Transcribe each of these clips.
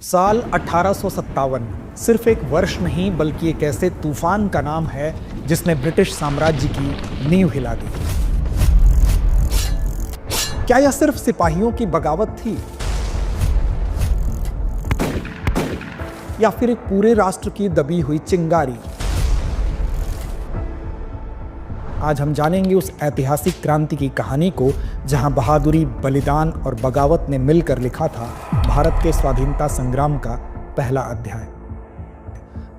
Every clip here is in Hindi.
साल 1857 सिर्फ एक वर्ष नहीं बल्कि एक ऐसे तूफान का नाम है जिसने ब्रिटिश साम्राज्य की नींव हिला दी। क्या यह सिर्फ सिपाहियों की बगावत थी या फिर एक पूरे राष्ट्र की दबी हुई चिंगारी? आज हम जानेंगे उस ऐतिहासिक क्रांति की कहानी को जहां बहादुरी, बलिदान और बगावत ने मिलकर लिखा था भारत के स्वाधीनता संग्राम का पहला अध्याय।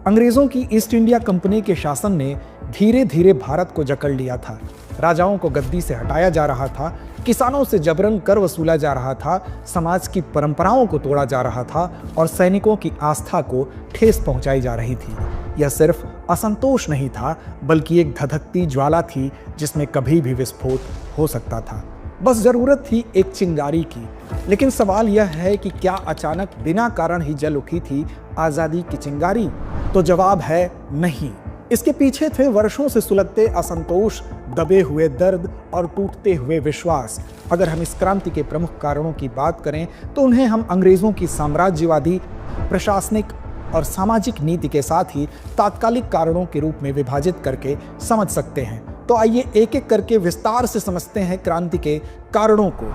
अंग्रेजों की ईस्ट इंडिया कंपनी के शासन ने धीरे धीरे भारत को जकड़ लिया था। राजाओं को गद्दी से हटाया जा रहा था, किसानों से जबरन कर वसूला जा रहा था, समाज की परंपराओं को तोड़ा जा रहा था और सैनिकों की आस्था को ठेस पहुंचाई जा रही थी। यह सिर्फ असंतोष नहीं था बल्कि एक धधकती ज्वाला थी जिसमें कभी भी विस्फोट हो सकता था। बस जरूरत थी एक चिंगारी की। लेकिन सवाल यह है कि क्या अचानक बिना कारण ही जल उठी थी आजादी की चिंगारी? तो जवाब है नहीं। इसके पीछे थे वर्षों से सुलगते असंतोष, दबे हुए दर्द और टूटते हुए विश्वास। अगर हम इस क्रांति के प्रमुख कारणों की बात करें तो उन्हें हम अंग्रेजों की साम्राज्यवादी, प्रशासनिक और सामाजिक नीति के साथ ही तात्कालिक कारणों के रूप में विभाजित करके समझ सकते हैं। तो आइए एक एक करके विस्तार से समझते हैं क्रांति के कारणों को।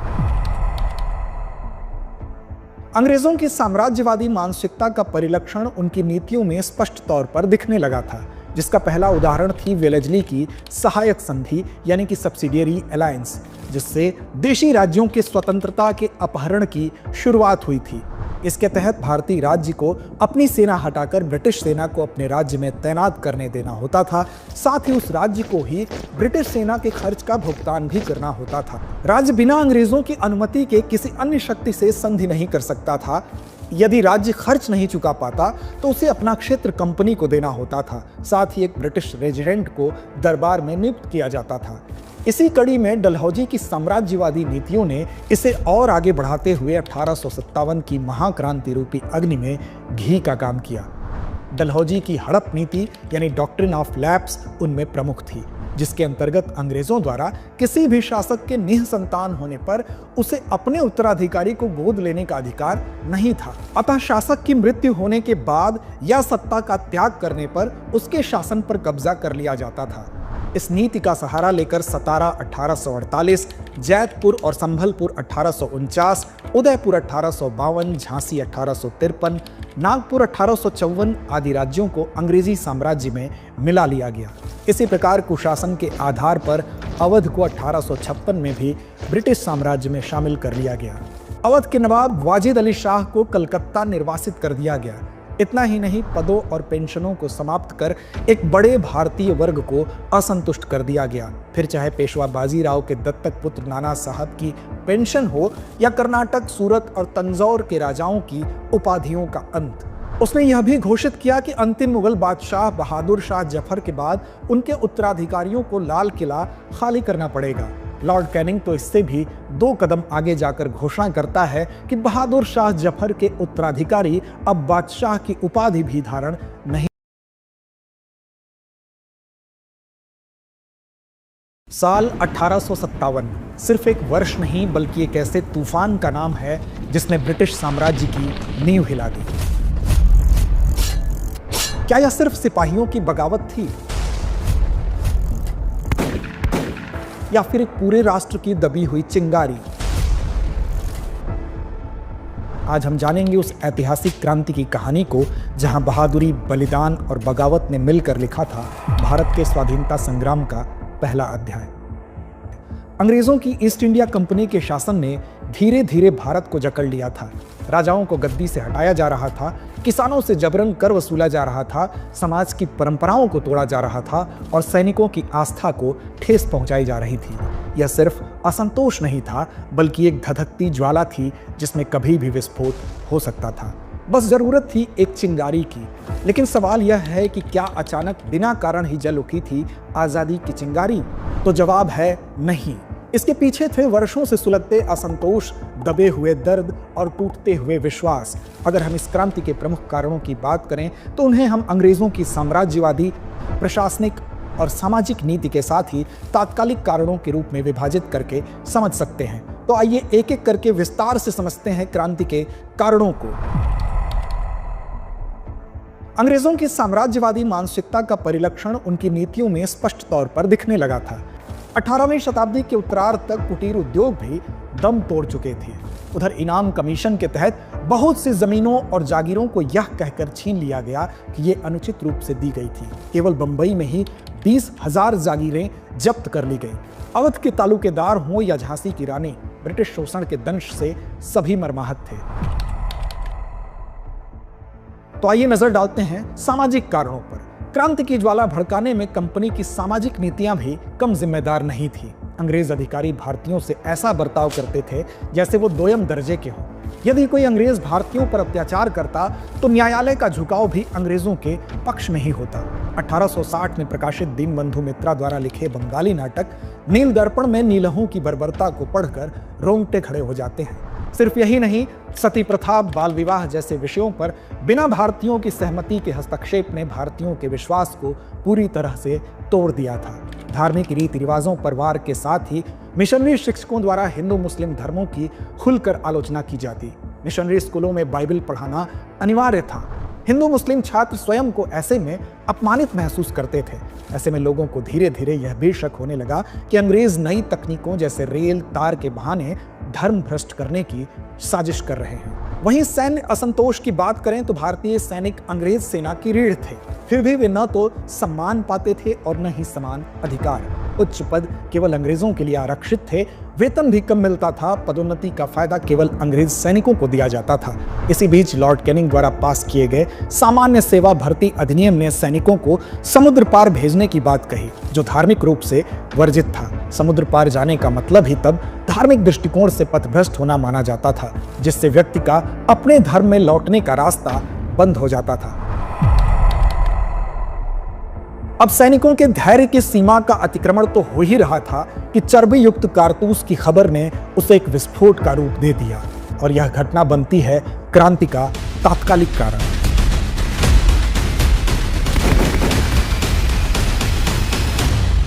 अंग्रेजों की साम्राज्यवादी मानसिकता का परिलक्षण उनकी नीतियों में स्पष्ट तौर पर दिखने लगा था, जिसका पहला उदाहरण थी वेलेस्ली की सहायक संधि यानी कि सब्सिडियरी अलायंस, जिससे देशी राज्यों की स्वतंत्रता के अपहरण की शुरुआत हुई थी। इसके तहत भारतीय राज्य को अपनी सेना हटाकर ब्रिटिश सेना को अपने राज्य में तैनात करने देना होता था। साथ ही उस राज्य को ही ब्रिटिश सेना के खर्च का भुगतान भी करना होता था। राज्य बिना अंग्रेजों की अनुमति के किसी अन्य शक्ति से संधि नहीं कर सकता था। यदि राज्य खर्च नहीं चुका पाता तो उसे अपना क्षेत्र कंपनी को देना होता था। साथ ही एक ब्रिटिश रेजिडेंट को दरबार में नियुक्त किया जाता था। इसी कड़ी में डलहौजी की साम्राज्यवादी नीतियों ने इसे और आगे बढ़ाते हुए 1857 की महाक्रांति रूपी अग्नि में घी का काम किया। डलहौजी की हड़प नीति यानी डॉक्ट्रिन ऑफ लैप्स उनमें प्रमुख थी, जिसके अंतर्गत अंग्रेजों द्वारा किसी भी शासक के निःसंतान होने पर उसे अपने उत्तराधिकारी को गोद लेने का अधिकार नहीं था। अतः शासक की मृत्यु होने के बाद या सत्ता का त्याग करने पर उसके शासन पर कब्जा कर लिया जाता था। इस नीति का सहारा लेकर सतारा 1848, जैतपुर और संभलपुर 1849, उदयपुर 1852, झांसी 1853, नागपुर 1854 आदि राज्यों को अंग्रेजी साम्राज्य में मिला लिया गया। इसी प्रकार कुशासन के आधार पर अवध को 1856 में भी ब्रिटिश साम्राज्य में शामिल कर लिया गया। अवध के नवाब वाजिद अली शाह को कलकत्ता निर्वासित कर दिया गया। इतना ही नहीं, पदों और पेंशनों को समाप्त कर एक बड़े भारतीय वर्ग को असंतुष्ट कर दिया गया। फिर चाहे पेशवा बाजीराव के दत्तक पुत्र नाना साहब की पेंशन हो या कर्नाटक, सूरत और तंजौर के राजाओं की उपाधियों का अंत। उसने यह भी घोषित किया कि अंतिम मुगल बादशाह बहादुर शाह जफर के बाद उनके उत्तराधिकारियों को लाल किला खाली करना पड़ेगा। लॉर्ड कैनिंग तो इससे भी 2 कदम आगे जाकर घोषणा करता है कि बहादुर शाह जफर के उत्तराधिकारी अब बादशाह की उपाधि भी धारण नहीं। साल 1857 सिर्फ एक वर्ष नहीं बल्कि एक ऐसे तूफान का नाम है जिसने ब्रिटिश साम्राज्य की नींव हिला दी। क्या यह सिर्फ सिपाहियों की बगावत थी या फिर एक पूरे राष्ट्र की दबी हुई चिंगारी? आज हम जानेंगे उस ऐतिहासिक क्रांति की कहानी को जहां बहादुरी, बलिदान और बगावत ने मिलकर लिखा था भारत के स्वाधीनता संग्राम का पहला अध्याय। अंग्रेजों की ईस्ट इंडिया कंपनी के शासन ने धीरे धीरे भारत को जकड़ लिया था। राजाओं को गद्दी से हटाया जा रहा था, किसानों से जबरन कर वसूला जा रहा था, समाज की परंपराओं को तोड़ा जा रहा था और सैनिकों की आस्था को ठेस पहुंचाई जा रही थी। यह सिर्फ असंतोष नहीं था बल्कि एक धधकती ज्वाला थी जिसमें कभी भी विस्फोट हो सकता था। बस जरूरत थी एक चिंगारी की। लेकिन सवाल यह है कि क्या अचानक बिना कारण ही जल उठी थी आजादी की चिंगारी? तो जवाब है नहीं। इसके पीछे थे वर्षों से सुलगते असंतोष, दबे हुए दर्द और टूटते हुए विश्वास। अगर हम इस क्रांति के प्रमुख कारणों की बात करें तो उन्हें हम अंग्रेजों की साम्राज्यवादी, प्रशासनिक और सामाजिक नीति के साथ ही तात्कालिक कारणों के रूप में विभाजित करके समझ सकते हैं। तो आइए एक एक करके विस्तार से समझते हैं क्रांति के कारणों को। अंग्रेजों की साम्राज्यवादी मानसिकता का परिलक्षण उनकी नीतियों में स्पष्ट तौर पर दिखने लगा था। 18वीं शताब्दी के उत्तरार्ध तक कुटीर उद्योग भी दम तोड़ चुके थे। उधर इनाम कमीशन के तहत बहुत सी जमीनों और जागीरों को यह कहकर छीन लिया गया कि ये अनुचित रूप से दी गई थी। केवल बंबई में ही 20,000 जागीरें जब्त कर ली गई। अवध के तालुकेदार हों या झांसी की रानी, ब्रिटिश शोषण के दंश से सभी मर्माहत थे। तो आइए नजर डालते हैं सामाजिक कारणों पर। क्रांति की ज्वाला भड़काने में कंपनी की सामाजिक नीतियां भी कम जिम्मेदार नहीं थी। अंग्रेज अधिकारी भारतीयों से ऐसा बर्ताव करते थे जैसे वो दोयम दर्जे के हों। यदि कोई अंग्रेज भारतीयों पर अत्याचार करता तो न्यायालय का झुकाव भी अंग्रेजों के पक्ष में ही होता। 1860 में प्रकाशित दीनबंधु मित्रा द्वारा लिखे बंगाली नाटक नील दर्पण में नीलहों की बर्बरता को पढ़कर रोंगटे खड़े हो जाते हैं। सिर्फ यही नहीं, सती प्रथा, बाल विवाह जैसे विषयों पर बिना भारतीयों की सहमति के हस्तक्षेप ने भारतीयों के विश्वास को पूरी तरह से तोड़ दिया था। धार्मिक रीति रिवाजों पर वार के साथ ही मिशनरी शिक्षकों द्वारा हिंदू मुस्लिम धर्मों की खुलकर आलोचना की जाती। मिशनरी स्कूलों में बाइबल पढ़ाना अनिवार्य था। हिंदू मुस्लिम छात्र स्वयं को ऐसे में अपमानित महसूस करते थे। ऐसे में लोगों को धीरे धीरे यह भी शक होने लगा कि अंग्रेज नई तकनीकों जैसे रेल तार के बहाने धर्म भ्रष्ट करने की साजिश कर रहे हैं। वहीं सैन्य असंतोष की बात करें तो भारतीय सैनिक अंग्रेज सेना की रीढ़ थे। फिर भी वे न तो सम्मान पाते थे और न ही समान अधिकार। उच्च पद केवल अंग्रेजों के लिए आरक्षित थे, वेतन भी कम मिलता था, पदोन्नति का फायदा केवल अंग्रेज सैनिकों को दिया जाता था। इसी बीच लॉर्ड कैनिंग द्वारा पास किए गए सामान्य सेवा भर्ती अधिनियम ने सैनिकों को समुद्र पार भेजने की बात कही, जो धार्मिक रूप से वर्जित था। समुद्र पार जाने का मतलब ही तब धार्मिक दृष्टिकोण से पथभ्रष्ट होना माना जाता था, जिससे व्यक्ति का अपने धर्म में लौटने का रास्ता बंद हो जाता था। अब सैनिकों के धैर्य की सीमा का अतिक्रमण तो हो ही रहा था कि चर्बी युक्त कारतूस की खबर ने उसे एक विस्फोट का रूप दे दिया, और यह घटना बनती है क्रांति का तात्कालिक कारण।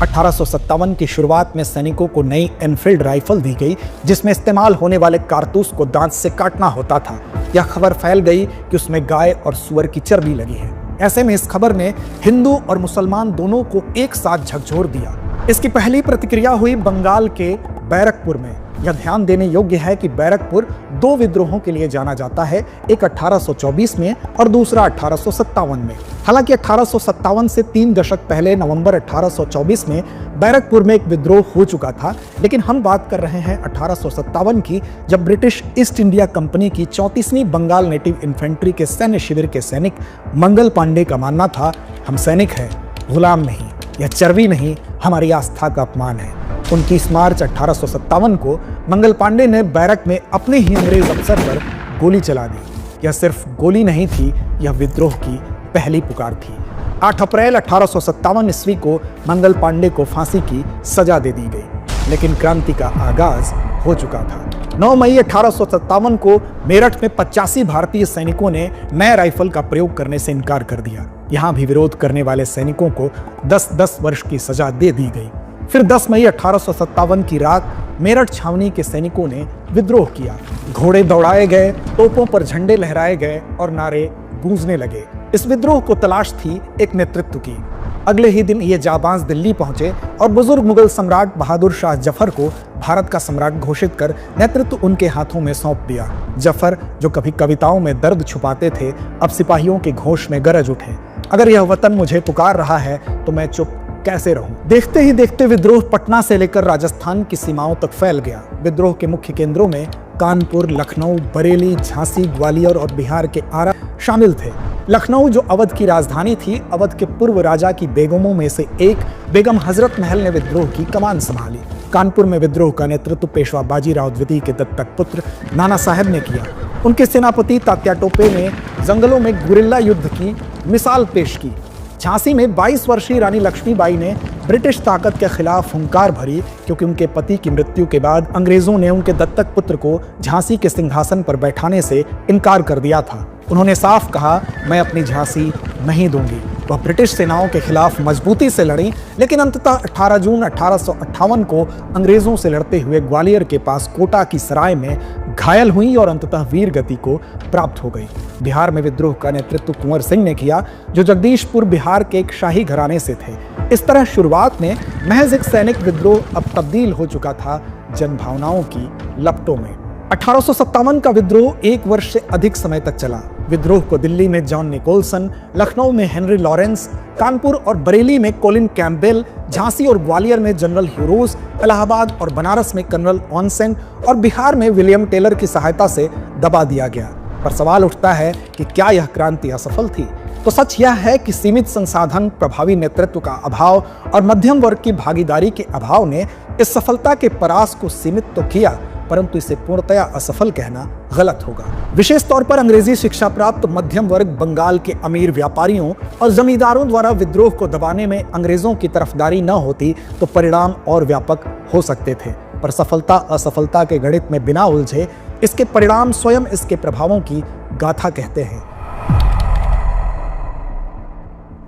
(1857) की शुरुआत में सैनिकों को नई एनफील्ड राइफल दी गई, जिसमें इस्तेमाल होने वाले कारतूस को दांत से काटना होता था। यह खबर फैल गई कि उसमें गाय और सुअर की चर्बी लगी है। ऐसे में इस खबर ने हिंदू और मुसलमान दोनों को एक साथ झकझोर दिया। इसकी पहली प्रतिक्रिया हुई बंगाल के बैरकपुर में। यह ध्यान देने योग्य है कि बैरकपुर दो विद्रोहों के लिए जाना जाता है, एक 1824 में और दूसरा 1857 में। हालांकि 1857 से 3 दशक पहले नवंबर 1824 में बैरकपुर में एक विद्रोह हो चुका था, लेकिन हम बात कर रहे हैं 1857 की, जब ब्रिटिश ईस्ट इंडिया कंपनी की 34वीं बंगाल नेटिव इन्फेंट्री के सैन्य शिविर के सैनिक मंगल पांडे का मानना था, हम सैनिक हैं, गुलाम नहीं, यह चर्बी नहीं, हमारी आस्था का अपमान है। 29 मार्च 1857 को मंगल पांडे ने बैरक में अपने ही अंग्रेज अफसर पर गोली चला दी। यह सिर्फ गोली नहीं थी, यह विद्रोह की पहली पुकार थी। 8 अप्रैल 1857 ईस्वी को मंगल पांडे को फांसी की सजा दे दी गई, लेकिन क्रांति का आगाज हो चुका था। 9 मई 1857 को मेरठ में 85 भारतीय सैनिकों ने नए राइफल का प्रयोग करने से इनकार कर दिया। यहां भी विरोध करने वाले सैनिकों को 10-10 वर्ष की सजा दे दी गई। फिर 10 मई 1857 की रात मेरठ छावनी के सैनिकों ने विद्रोह किया। घोड़े दौड़ाए गए, तोपों पर झंडे लहराए गए और नारे गूंजने लगे। इस विद्रोह को तलाश थी एक नेतृत्व की। अगले ही दिन ये जाबाज दिल्ली पहुंचे और बुजुर्ग मुगल सम्राट बहादुर शाह जफर को भारत का सम्राट घोषित कर नेतृत्व उनके हाथों में सौंप दिया। जफर, जो कभी कविताओं में दर्द छुपाते थे, अब सिपाहियों के घोष में गरज उठे, अगर यह वतन मुझे पुकार रहा है तो मैं चुप कैसे रहूं। देखते ही देखते विद्रोह पटना से लेकर राजस्थान की सीमाओं तक फैल गया। विद्रोह के मुख्य केंद्रों में कानपुर, लखनऊ, बरेली, झांसी, ग्वालियर और बिहार के आरा शामिल थे। लखनऊ, जो अवध की राजधानी थी, अवध के पूर्व राजा की बेगमों में से एक बेगम हजरत महल ने विद्रोह की कमान संभाली। कानपुर में विद्रोह का नेतृत्व पेशवा बाजीराव द्वितीय के दत्तक पुत्र नाना साहब ने किया। उनके सेनापति तात्या टोपे ने जंगलों में गुरिल्ला युद्ध की मिसाल पेश की। झांसी में 22 वर्षीय रानी लक्ष्मीबाई ने ब्रिटिश ताकत के खिलाफ हुंकार भरी, क्योंकि उनके पति की मृत्यु के बाद अंग्रेजों ने उनके दत्तक पुत्र को झांसी के सिंहासन पर बैठाने से इनकार कर दिया था। उन्होंने साफ कहा, मैं अपनी झांसी नहीं दूंगी। वह ब्रिटिश सेनाओं के खिलाफ मजबूती से लड़ी, लेकिन अंततः 18 जून 1858 को अंग्रेजों से लड़ते हुए ग्वालियर के पास कोटा की सराय में घायल हुई और अंततः वीर गति को प्राप्त हो गई। बिहार में विद्रोह का नेतृत्व कुंवर सिंह ने किया, जो जगदीशपुर बिहार के एक शाही घराने से थे। इस तरह शुरुआत में महज एक सैनिक विद्रोह अब तब्दील हो चुका था जनभावनाओं की लपटों में। 1857 का विद्रोह 1 वर्ष से अधिक समय तक चला। विद्रोह को दिल्ली में जॉन निकोलसन, लखनऊ में हेनरी लॉरेंस, कानपुर और बरेली में कोलिन कैम्पबेल, झांसी और ग्वालियर में जनरल ह्यूरोज, इलाहाबाद और बनारस में कर्नल ऑनसेन और बिहार में विलियम टेलर की सहायता से दबा दिया गया। पर सवाल उठता है कि क्या यह क्रांति असफल थी? तो सच यह है कि सीमित संसाधन, प्रभावी नेतृत्व का अभाव और मध्यम वर्ग की भागीदारी के अभाव ने इस सफलता के परास को सीमित तो किया, परंतु इसे पूर्णतया असफल कहना गलत होगा। विशेष तौर पर अंग्रेजी शिक्षा प्राप्त मध्यम वर्ग बंगाल के अमीर व्यापारियों और जमींदारों द्वारा विद्रोह को दबाने में अंग्रेजों की तरफदारी न होती तो परिणाम और व्यापक हो सकते थे। पर सफलता असफलता के गणित में बिना उलझे इसके परिणाम स्वयं इसके प्रभावों की गाथा कहते हैं।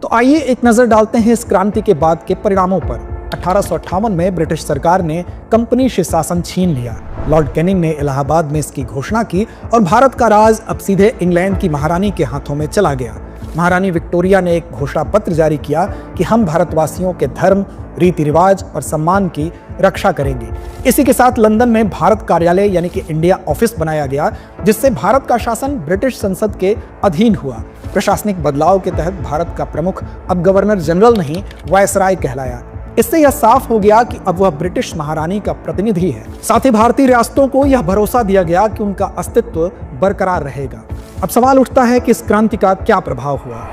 तो आइए एक नजर डालते हैं इस क्रांति के बाद के परिणामों पर। 1858 में ब्रिटिश सरकार ने कंपनी से शासन छीन लिया। लॉर्ड कैनिंग ने इलाहाबाद में इसकी घोषणा की और भारत का राज अब सीधे इंग्लैंड की महारानी के हाथों में चला गया। महारानी विक्टोरिया ने एक घोषणा पत्र जारी किया कि हम भारतवासियों के धर्म, रीति रिवाज और सम्मान की रक्षा करेंगे। इसी के साथ लंदन में भारत कार्यालय यानी कि इंडिया ऑफिस बनाया गया, जिससे भारत का शासन ब्रिटिश संसद के अधीन हुआ। प्रशासनिक बदलाव के तहत भारत का प्रमुख अब गवर्नर जनरल नहीं, वायसराय कहलाया। इससे यह साफ हो गया कि अब वह ब्रिटिश महारानी का प्रतिनिधि है। साथ ही भारतीय रियासतों को यह भरोसा दिया गया कि उनका अस्तित्व बरकरार रहेगा। अब सवाल उठता है कि इस क्रांति का क्या प्रभाव हुआ?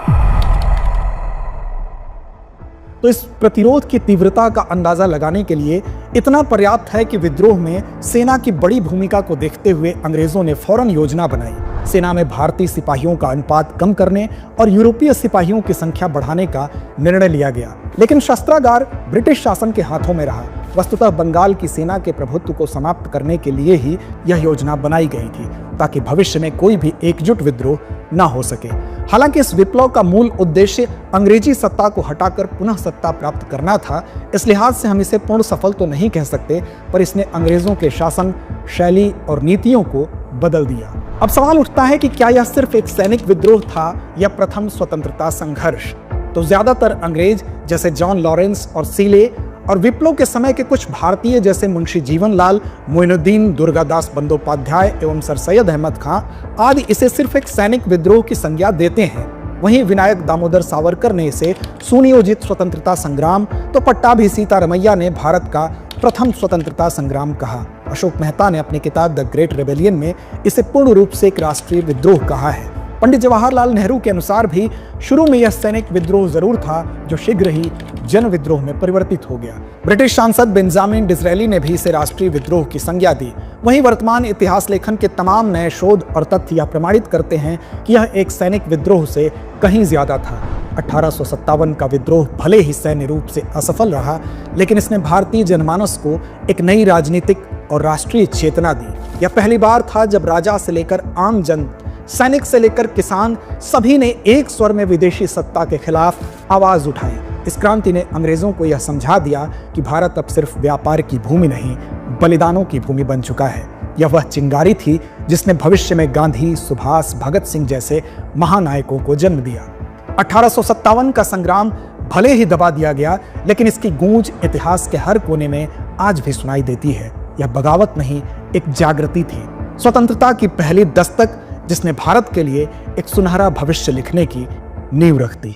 तो इस प्रतिरोध की तीव्रता का अंदाजा लगाने के लिए इतना पर्याप्त है कि विद्रोह में सेना की बड़ी भूमिका को देखते हुए अंग्रेजों ने फौरन योजना बनाई। सेना में भारतीय सिपाहियों का अनुपात कम करने और यूरोपीय सिपाहियों की संख्या बढ़ाने का निर्णय लिया गया, लेकिन शस्त्रागार ब्रिटिश शासन के हाथों में रहा। वस्तुतः बंगाल की सेना के प्रभुत्व को समाप्त करने के लिए ही यह योजना बनाई गई थी, ताकि भविष्य में कोई भी एकजुट विद्रोह न हो सके। हालांकि इस विप्लव का मूल उद्देश्य अंग्रेजी सत्ता को हटाकर पुनः सत्ता प्राप्त करना था। इस लिहाज से हम इसे पूर्ण सफल तो नहीं कह सकते, पर इसने अंग्रेजों के शासन शैली और नीतियों को बदल दिया। अब सवाल उठता है कि क्या यह सिर्फ एक सैनिक विद्रोह था या प्रथम स्वतंत्रता संघर्ष? तो ज्यादातर अंग्रेज जैसे जॉन लॉरेंस और सीले और विप्लव के समय के कुछ भारतीय जैसे मुंशी जीवनलाल, मोइनुद्दीन, दुर्गादास बंदोपाध्याय एवं सर सैयद अहमद खां आदि इसे सिर्फ एक सैनिक विद्रोह की संज्ञा देते हैं। वहीं विनायक दामोदर सावरकर ने इसे सुनियोजित स्वतंत्रता संग्राम, तो पट्टाभी सीतारमैया ने भारत का प्रथम स्वतंत्रता संग्राम कहा। अशोक मेहता ने अपनी किताब द ग्रेट रेबेलियन में इसे पूर्ण रूप से एक राष्ट्रीय विद्रोह कहा है। पंडित जवाहरलाल नेहरू के अनुसार भी शुरू में यह सैनिक विद्रोह जरूर था, जो शीघ्र ही जन विद्रोह में परिवर्तित हो गया। ब्रिटिश सांसद बेंजामिन डिसरेली ने भी इसे राष्ट्रीय विद्रोह की संज्ञा दी। वहीं वर्तमान इतिहास लेखन के तमाम नए शोध और तथ्य यह प्रमाणित करते हैं कि यह एक सैनिक विद्रोह से कहीं ज्यादा था। 1857 का विद्रोह भले ही सैन्य रूप से असफल रहा, लेकिन इसने भारतीय जनमानस को एक नई राजनीतिक और राष्ट्रीय चेतना दी। यह पहली बार था जब राजा से लेकर आम जन, सैनिक से लेकर किसान, सभी ने एक स्वर में विदेशी सत्ता के खिलाफ आवाज उठाई। इस क्रांति ने अंग्रेजों को यह समझा दिया कि भारत अब सिर्फ व्यापार की भूमि नहीं, बलिदानों की भूमि बन चुका है। यह वह चिंगारी थी जिसने भविष्य में गांधी, सुभाष, भगत सिंह जैसे महानायकों को जन्म दिया। 1857 का संग्राम भले ही दबा दिया गया, लेकिन इसकी गूंज इतिहास के हर कोने में आज भी सुनाई देती है। यह बगावत नहीं, एक जागृति थी, स्वतंत्रता की पहली दस्तक, जिसने भारत के लिए एक सुनहरा भविष्य लिखने की नींव रख दी।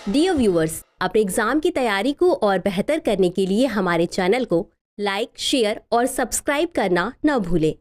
डियर व्यूअर्स, अपने एग्जाम की तैयारी को और बेहतर करने के लिए हमारे चैनल को लाइक, शेयर और सब्सक्राइब करना न भूलें।